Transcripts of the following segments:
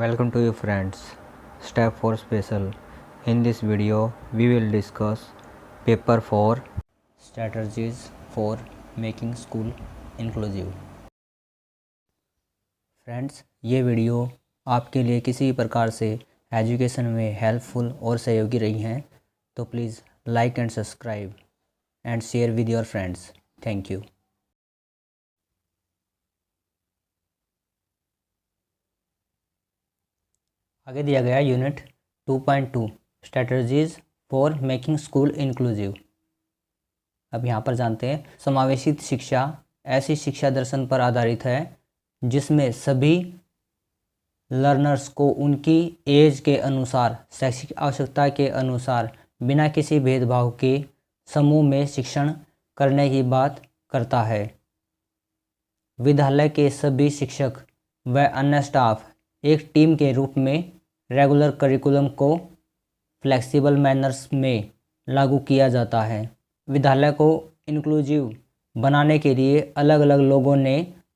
Welcome to you friends. Step 4 special. In this video we will discuss paper 4 strategies for making school inclusive. Friends, ये video आपके लिए किसी प्रकार से education में हेल्पफुल और सहयोगी रही हैं तो please like and subscribe and share with your friends. Thank you. आगे दिया गया unit 2.2 strategies for making school inclusive. अब यहाँ पर जानते हैं समावेशित शिक्षा ऐसी शिक्षा दर्शन पर आधारित है जिसमें सभी लर्नर्स को उनकी एज के अनुसार शैक्षिक आवश्यकता के अनुसार बिना किसी भेदभाव के समूह में शिक्षण करने की बात करता है. विद्यालय के सभी शिक्षक व अन्य स्टाफ एक टीम के रूप में रेगुलर करिकुलम को फ्लेक्सिबल मैनर्स में लागू किया जाता है. विद्यालय को इंक्लूसिव बनाने के लिए अलग अलग लोगों ने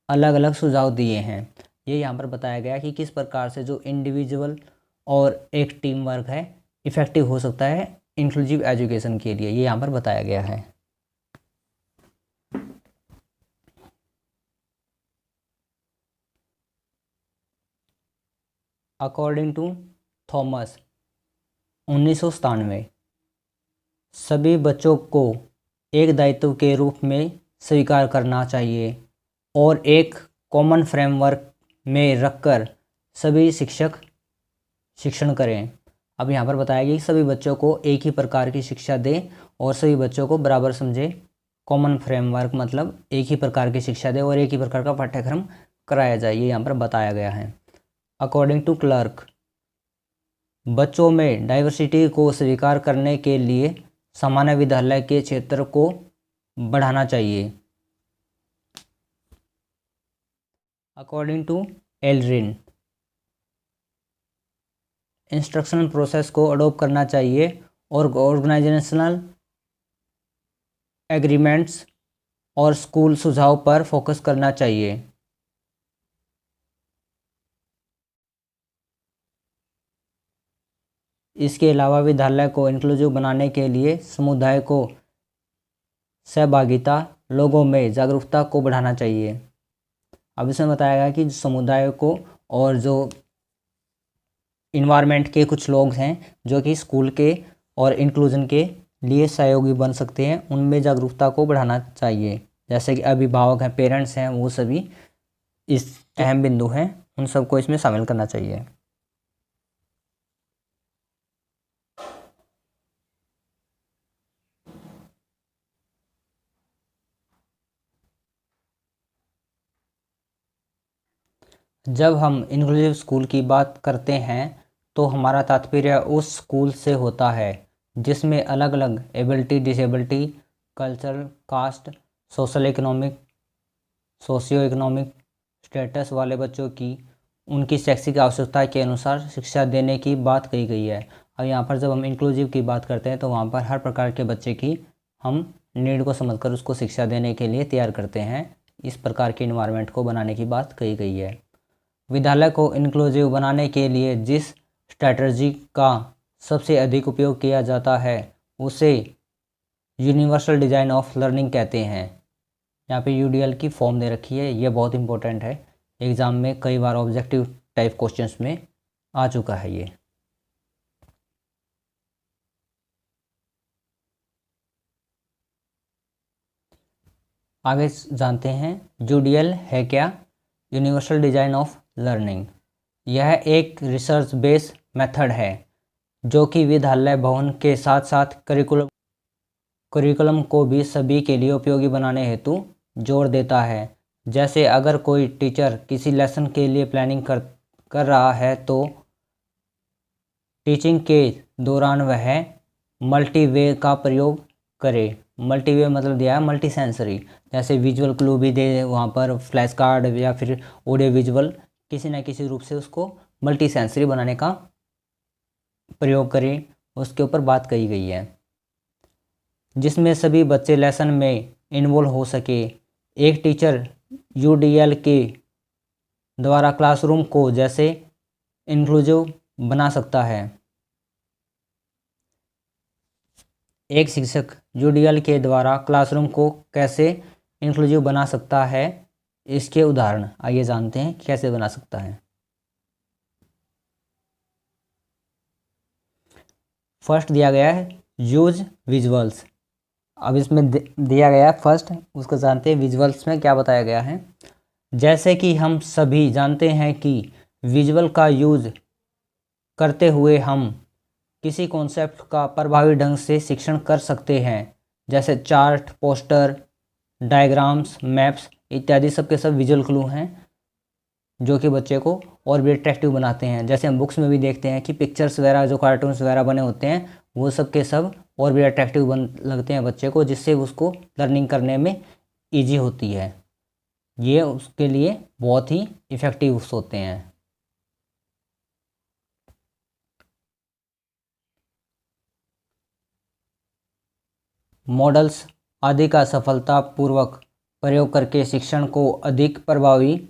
अलग अलग सुझाव दिए हैं. ये यहाँ पर बताया गया कि किस प्रकार से जो इंडिविजुअल और एक टीम वर्क है इफ़ेक्टिव हो सकता है इंक्लूसिव एजुकेशन के लिए. ये यहाँ पर बताया गया है. अकॉर्डिंग टू थॉमस 1997 सभी बच्चों को एक दायित्व के रूप में स्वीकार करना चाहिए और एक कॉमन फ्रेमवर्क में रखकर सभी शिक्षक शिक्षण करें. अब यहाँ पर बताया गया कि सभी बच्चों को एक ही प्रकार की शिक्षा दें और सभी बच्चों को बराबर समझे. कॉमन फ्रेमवर्क मतलब एक ही प्रकार की शिक्षा दें और एक ही प्रकार का पाठ्यक्रम कराया जाए. ये यहाँ पर बताया गया है. अकॉर्डिंग टू क्लर्क बच्चों में डाइवर्सिटी को स्वीकार करने के लिए सामान्य विद्यालय के क्षेत्र को बढ़ाना चाहिए. According to Aldrin instructional process को अडॉप्ट करना चाहिए और ऑर्गेनाइजेशनल एग्रीमेंट्स और स्कूल सुझाव पर फोकस करना चाहिए. इसके अलावा विद्यालय को इंक्लूसिव बनाने के लिए समुदाय को सहभागिता लोगों में जागरूकता को बढ़ाना चाहिए. अब इसमें बताया गया कि समुदाय को और जो इन्वायरमेंट के कुछ लोग हैं जो कि स्कूल के और इंक्लूजन के लिए सहयोगी बन सकते हैं उनमें जागरूकता को बढ़ाना चाहिए. जैसे कि अभिभावक हैं, पेरेंट्स हैं, वो सभी इस अहम बिंदु हैं, उन सबको इसमें शामिल करना चाहिए. जब हम इंक्लूसिव स्कूल की बात करते हैं तो हमारा तात्पर्य उस स्कूल से होता है जिसमें अलग अलग ability, disability, cultural, caste, socio economic status वाले बच्चों की उनकी शैक्षिक आवश्यकता के अनुसार शिक्षा देने की बात कही गई है. और यहाँ पर जब हम इंक्लूसिव की बात करते हैं तो वहाँ पर हर प्रकार के बच्चे की हम नीड को समझकर उसको शिक्षा देने के लिए तैयार करते हैं. इस प्रकार के इन्वायरमेंट को बनाने की बात कही गई है. विद्यालय को इंक्लूसिव बनाने के लिए जिस स्ट्रैटेजी का सबसे अधिक उपयोग किया जाता है उसे यूनिवर्सल डिज़ाइन ऑफ लर्निंग कहते हैं. यहाँ पे यूडीएल की फॉर्म दे रखी है. ये बहुत इंपॉर्टेंट है, एग्ज़ाम में कई बार ऑब्जेक्टिव टाइप क्वेश्चंस में आ चुका है. ये आगे जानते हैं यूडीएल है क्या. यूनिवर्सल डिज़ाइन ऑफ लर्निंग यह एक रिसर्च बेस्ड मेथड है जो कि विद्यालय भवन के साथ साथ करिकुलम को भी सभी के लिए उपयोगी बनाने हेतु जोर देता है. जैसे अगर कोई टीचर किसी लेसन के लिए प्लानिंग कर रहा है तो टीचिंग के दौरान वह मल्टीवे का प्रयोग करे. मल्टीवे मतलब दिया है मल्टी सेंसरी, जैसे विजुअल क्लू भी दे वहाँ पर, फ्लैश कार्ड या फिर ऑडियो विजुअल किसी न किसी रूप से उसको मल्टी सेंसरी बनाने का प्रयोग करें. उसके ऊपर बात कही गई है जिसमें सभी बच्चे लेसन में इन्वॉल्व हो सके. एक टीचर यूडीएल के द्वारा क्लासरूम को जैसे इंक्लूसिव बना सकता है। एक शिक्षक यूडीएल के द्वारा क्लासरूम को कैसे इंक्लूसिव बना सकता है, इसके उदाहरण आइए जानते हैं कैसे बना सकता है। फर्स्ट दिया गया है यूज विजुअल्स। अब इसमें दिया गया है फर्स्ट, उसको जानते हैं विजुअल्स में क्या बताया गया है। जैसे कि हम सभी जानते हैं कि विजुअल का यूज करते हुए हम किसी कॉन्सेप्ट का प्रभावी ढंग से शिक्षण कर सकते हैं, जैसे चार्ट, पोस्टर, डायग्राम्स, मैप्स इत्यादि सब के सब विजुअल क्लू हैं जो कि बच्चे को और भी अट्रैक्टिव बनाते हैं। जैसे हम बुक्स में भी देखते हैं कि पिक्चर्स वगैरह जो कार्टून्स वगैरह बने होते हैं वो सब के सब और भी अट्रैक्टिव लगते हैं बच्चे को, जिससे उसको लर्निंग करने में ईजी होती है। ये उसके लिए बहुत ही इफ़ेक्टिव होते हैं। मॉडल्स आदि का सफलतापूर्वक प्रयोग करके शिक्षण को अधिक प्रभावी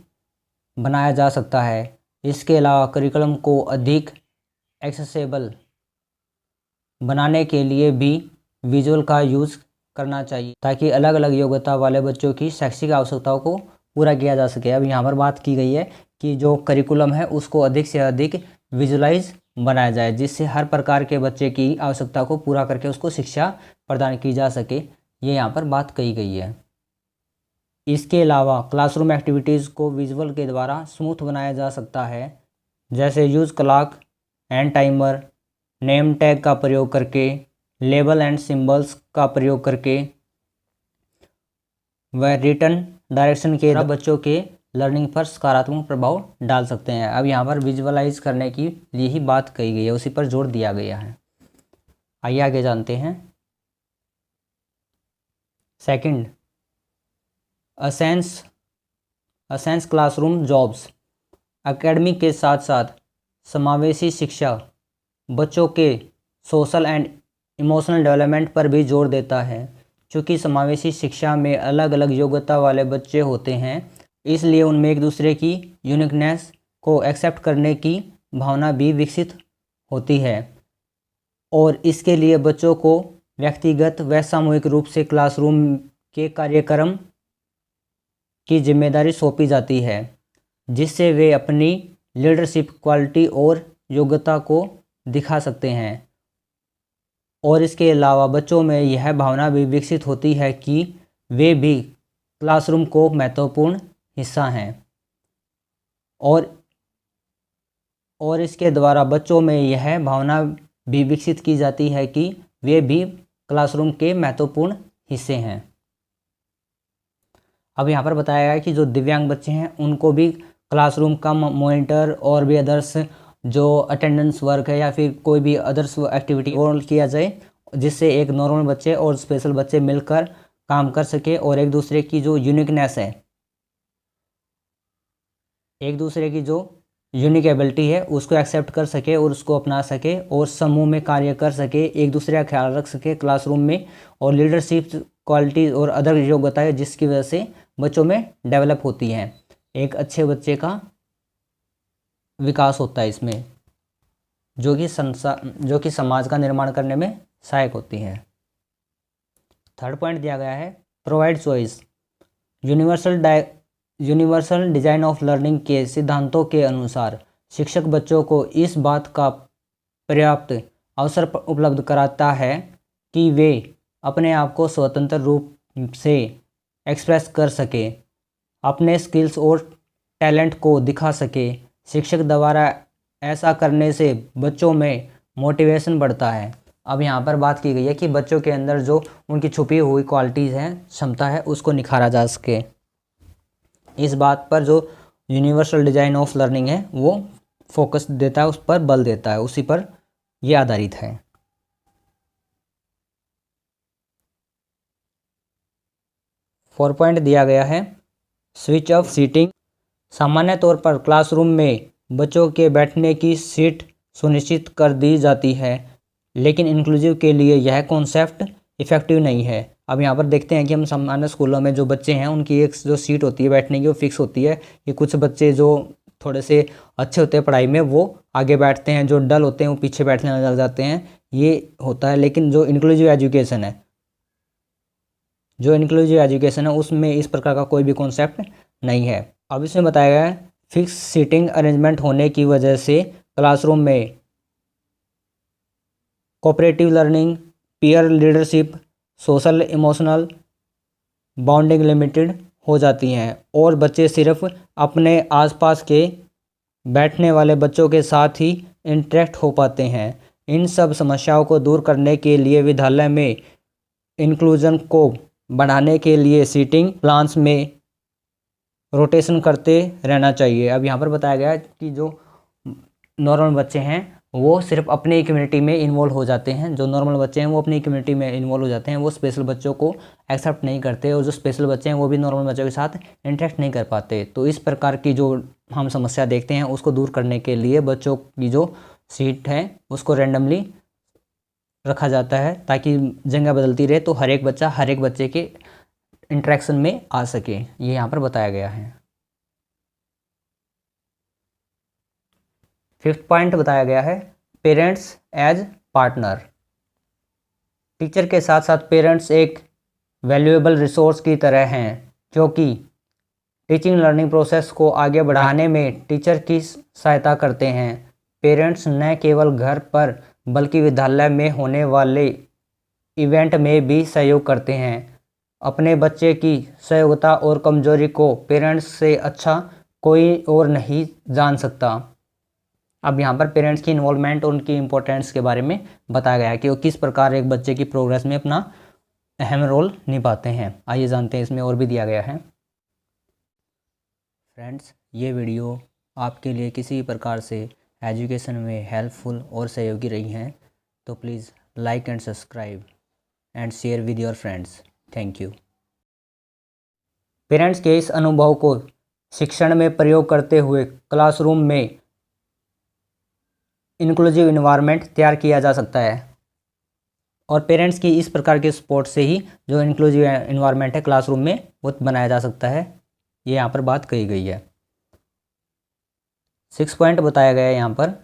बनाया जा सकता है। इसके अलावा करिकुलम को अधिक एक्सेसिबल बनाने के लिए भी विजुअल का यूज़ करना चाहिए, ताकि अलग अलग योग्यता वाले बच्चों की शैक्षिक आवश्यकताओं को पूरा किया जा सके। अब यहाँ पर बात की गई है कि जो करिकुलम है उसको अधिक से अधिक विजुलाइज बनाया जाए, जिससे हर प्रकार के बच्चे की आवश्यकता को पूरा करके उसको शिक्षा प्रदान की जा सके। ये यहाँ पर बात कही गई है। इसके अलावा क्लासरूम एक्टिविटीज़ को विजुअल के द्वारा स्मूथ बनाया जा सकता है, जैसे use clock and timer, name tag का प्रयोग करके, लेबल एंड सिंबल्स का प्रयोग करके व रिटर्न डायरेक्शन के बच्चों के लर्निंग पर सकारात्मक प्रभाव डाल सकते हैं। अब यहाँ पर विजुअलाइज करने की लिए ही बात कही गई है, उसी पर जोर दिया गया है। आइए आगे जानते हैं। Second, असेंस classroom jobs. एकेडमिक के साथ साथ समावेशी शिक्षा बच्चों के सोशल एंड इमोशनल डेवलपमेंट पर भी जोर देता है। चूँकि समावेशी शिक्षा में अलग अलग योग्यता वाले बच्चे होते हैं, इसलिए उनमें एक दूसरे की यूनिकनेस को एक्सेप्ट करने की भावना भी विकसित होती है, और इसके लिए बच्चों को व्यक्तिगत व सामूहिक रूप से क्लासरूम के कार्यक्रम की जिम्मेदारी सौंपी जाती है, जिससे वे अपनी लीडरशिप क्वालिटी और योग्यता को दिखा सकते हैं। और इसके अलावा बच्चों में यह भावना भी विकसित होती है कि वे भी क्लासरूम को महत्वपूर्ण हिस्सा हैं, और इसके द्वारा बच्चों में यह भावना भी विकसित की जाती है कि वे भी क्लासरूम के महत्वपूर्ण हिस्से हैं। अब यहाँ पर बताया गया है कि जो दिव्यांग बच्चे हैं उनको भी क्लासरूम का मॉनिटर और भी अदर्स जो अटेंडेंस वर्क है या फिर कोई भी अदर्स एक्टिविटी और किया जाए, जिससे एक नॉर्मल बच्चे और स्पेशल बच्चे मिलकर काम कर सके और एक दूसरे की जो यूनिकनेस है, एक दूसरे की जो यूनिक एबिलिटी है उसको एक्सेप्ट कर सके और उसको अपना सके और समूह में कार्य कर सके, एक दूसरे का ख्याल रख सके क्लासरूम में, और लीडरशिप क्वालिटी और अदर योग्यताएं जिसकी वजह से बच्चों में डेवलप होती हैं। एक अच्छे बच्चे का विकास होता है इसमें, जो कि समाज का निर्माण करने में सहायक होती है। थर्ड पॉइंट दिया गया है provide choice. Universal design of learning के सिद्धांतों के अनुसार शिक्षक बच्चों को इस बात का पर्याप्त अवसर उपलब्ध कराता है कि वे अपने आप को स्वतंत्र रूप से एक्सप्रेस कर सके, अपने स्किल्स और टैलेंट को दिखा सके। शिक्षक द्वारा ऐसा करने से बच्चों में मोटिवेशन बढ़ता है। अब यहाँ पर बात की गई है कि बच्चों के अंदर जो उनकी छुपी हुई क्वालिटीज़ हैं, क्षमता है, उसको निखारा जा सके। इस बात पर जो यूनिवर्सल डिजाइन ऑफ लर्निंग है वो फोकस देता है, उस पर बल देता है, उसी पर यह आधारित है। फोर पॉइंट दिया गया है स्विच ऑफ सीटिंग। सामान्य तौर पर क्लासरूम में बच्चों के बैठने की सीट सुनिश्चित कर दी जाती है, लेकिन इंक्लूसिव के लिए यह कॉन्सेप्ट इफ़ेक्टिव नहीं है। अब यहाँ पर देखते हैं कि हम सामान्य स्कूलों में जो बच्चे हैं उनकी एक जो सीट होती है बैठने की वो फिक्स होती है, कि कुछ बच्चे जो थोड़े से अच्छे होते हैं पढ़ाई में वो आगे बैठते हैं, जो डल होते हैं वो पीछे बैठने लग जाते हैं, ये होता है। लेकिन जो इंक्लूसिव एजुकेशन है उसमें इस प्रकार का कोई भी कॉन्सेप्ट नहीं है। अब इसमें बताया गया है फिक्स सीटिंग अरेंजमेंट होने की वजह से क्लासरूम में cooperative learning, peer leadership, social emotional bonding limited हो जाती हैं और बच्चे सिर्फ अपने आसपास के बैठने वाले बच्चों के साथ ही इंटरेक्ट हो पाते हैं। इन सब समस्याओं को दूर करने के लिए विद्यालय में इंक्लूजन को बढ़ाने के लिए सीटिंग प्लान्स में रोटेशन करते रहना चाहिए। अब यहाँ पर बताया गया है कि जो नॉर्मल बच्चे हैं वो सिर्फ अपनी कम्युनिटी में इन्वॉल्व हो जाते हैं, जो नॉर्मल बच्चे हैं वो अपनी कम्युनिटी में इन्वॉल्व हो जाते हैं, वो स्पेशल बच्चों को एक्सेप्ट नहीं करते, और जो स्पेशल बच्चे हैं वो भी नॉर्मल बच्चों के साथ इंटरेक्ट नहीं कर पाते। तो इस प्रकार की जो हम समस्या देखते हैं उसको दूर करने के लिए बच्चों की जो सीट है उसको रैंडमली रखा जाता है ताकि जगह बदलती रहे, तो हर एक बच्चा हर एक बच्चे के इंटरेक्शन में आ सके, ये यहाँ पर बताया गया है। 5th पॉइंट बताया गया है पेरेंट्स एज पार्टनर। टीचर के साथ साथ पेरेंट्स एक वैल्यूएबल रिसोर्स की तरह हैं, क्योंकि टीचिंग लर्निंग प्रोसेस को आगे बढ़ाने में टीचर की सहायता करते हैं। पेरेंट्स न केवल घर पर बल्कि विद्यालय में होने वाले इवेंट में भी सहयोग करते हैं। अपने बच्चे की सहयोगिता और कमजोरी को पेरेंट्स से अच्छा कोई और नहीं जान सकता। अब यहाँ पर पेरेंट्स की इन्वॉल्वमेंट और उनकी इम्पोर्टेंस के बारे में बताया गया है कि वो किस प्रकार एक बच्चे की प्रोग्रेस में अपना अहम रोल निभाते हैं। आइए जानते हैं, इसमें और भी दिया गया है। फ्रेंड्स, ये वीडियो आपके लिए किसी प्रकार से एजुकेशन में हेल्पफुल और सहयोगी रही हैं तो please like and subscribe and share with your friends. Thank you. Parents के इस अनुभव को शिक्षण में प्रयोग करते हुए क्लासरूम में इंक्लूसिव इन्वायरमेंट तैयार किया जा सकता है, और पेरेंट्स की इस प्रकार के सपोर्ट से ही जो इंक्लूसिव इन्वायरमेंट है क्लासरूम में वो बनाया जा सकता है, ये यहाँ पर बात कही गई है। 6 पॉइंट बताया गया है यहाँ पर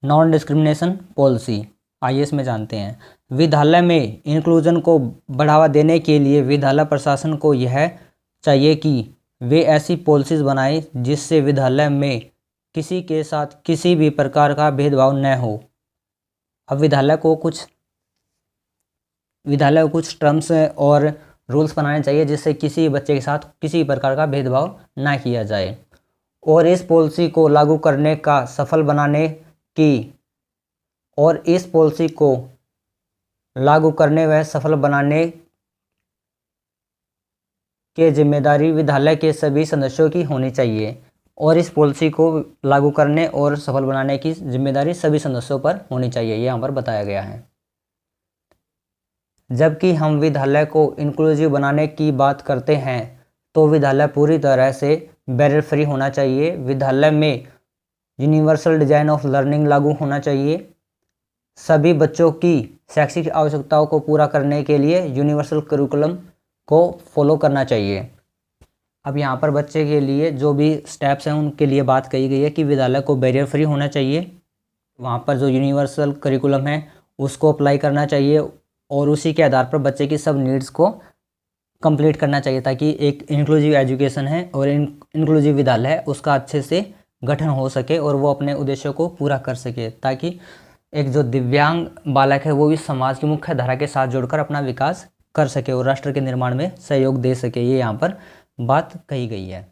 नॉन डिस्क्रिमिनेशन पॉलिसी। आइए इसमें जानते हैं। विद्यालय में इंक्लूजन को बढ़ावा देने के लिए विद्यालय प्रशासन को यह चाहिए कि वे ऐसी पॉलिसीज़ बनाएं जिससे विद्यालय में किसी के साथ किसी भी प्रकार का भेदभाव न हो। अब विद्यालय को कुछ टर्म्स और रूल्स बनाने चाहिए जिससे किसी बच्चे के साथ किसी प्रकार का भेदभाव ना किया जाए, और इस पॉलिसी को लागू करने का सफल बनाने की और इस पॉलिसी को लागू करने व सफल बनाने के जिम्मेदारी विद्यालय के सभी सदस्यों की होनी चाहिए, और इस पॉलिसी को लागू करने और सफल बनाने की जिम्मेदारी सभी सदस्यों पर होनी चाहिए, ये यहाँ पर बताया गया है। जबकि हम विद्यालय को इंक्लूसिव बनाने की बात करते हैं तो विद्यालय पूरी तरह से बैरियर फ्री होना चाहिए। विद्यालय में यूनिवर्सल डिजाइन ऑफ लर्निंग लागू होना चाहिए। सभी बच्चों की शैक्षिक आवश्यकताओं को पूरा करने के लिए यूनिवर्सल करिकुलम को फॉलो करना चाहिए। अब यहाँ पर बच्चे के लिए जो भी स्टेप्स हैं उनके लिए बात कही गई है कि विद्यालय को बैरियर फ्री होना चाहिए, वहाँ पर जो यूनिवर्सल करिकुलम है उसको अप्लाई करना चाहिए, और उसी के आधार पर बच्चे की सब नीड्स को कंप्लीट करना चाहिए, ताकि एक इंक्लूसिव एजुकेशन है और इंक्लूसिव विद्यालय है उसका अच्छे से गठन हो सके और वो अपने उद्देश्यों को पूरा कर सके, ताकि एक जो दिव्यांग बालक है वो भी समाज की मुख्य धारा के साथ जुड़कर अपना विकास कर सके और राष्ट्र के निर्माण में सहयोग दे सके, ये यहाँ पर बात कही गई है।